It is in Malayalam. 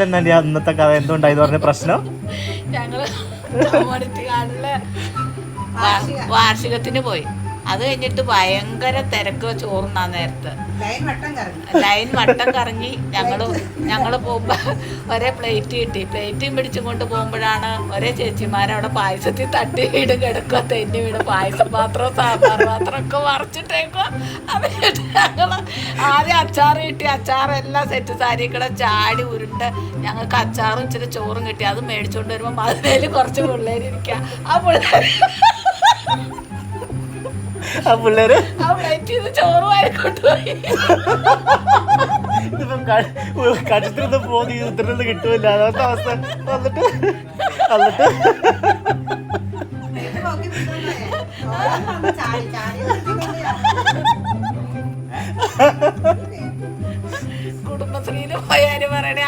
അന്നത്തെ കഥ എന്തുണ്ടായെന്ന് പറഞ്ഞ പ്രശ്നം? ഞങ്ങള് വാർഷികത്തിന് പോയി. അത് കഴിഞ്ഞിട്ട് ഭയങ്കര തിരക്ക് ചോറുണ്ണാൻ നേരത്ത് ലൈൻ വട്ടം കറങ്ങി. ഞങ്ങള് പോകുമ്പോ ഒരേ പ്ലേറ്റ് കിട്ടി. പ്ലേറ്റും പിടിച്ചും കൊണ്ട് പോകുമ്പോഴാണ് ഒരേ ചേച്ചിമാരവിടെ പായസത്തിൽ തട്ടി വീട് കിടക്കുക, തെന്നി വീട് പായസം പാത്രം സാമ്പാർ പാത്രം ഒക്കെ മറിച്ചിട്ടേക്കുക. അത് ഞങ്ങള് ആദ്യം അച്ചാറ് കിട്ടി. അച്ചാറെല്ലാം സെറ്റ് സാരിക്കടെ ചാടി ഉരുണ്ട് ഞങ്ങൾക്ക് അച്ചാറും ഇച്ചിരി ചോറും കിട്ടി. അത് മേടിച്ചോണ്ട് വരുമ്പോ മതിലേല് കുറച്ച് പിള്ളേരിരിക്കുക. ആ പിള്ളേര് ചോറ് വാരിക്കൊണ്ടുപോയി. കടത്തിലൊന്നും പോകുന്ന ജീവിതത്തിലൊന്നും കിട്ടൂല. അതാത്ത അവസ്ഥ വന്നിട്ട് കുടുംബശ്രീയില് പോയാല് പറയണേ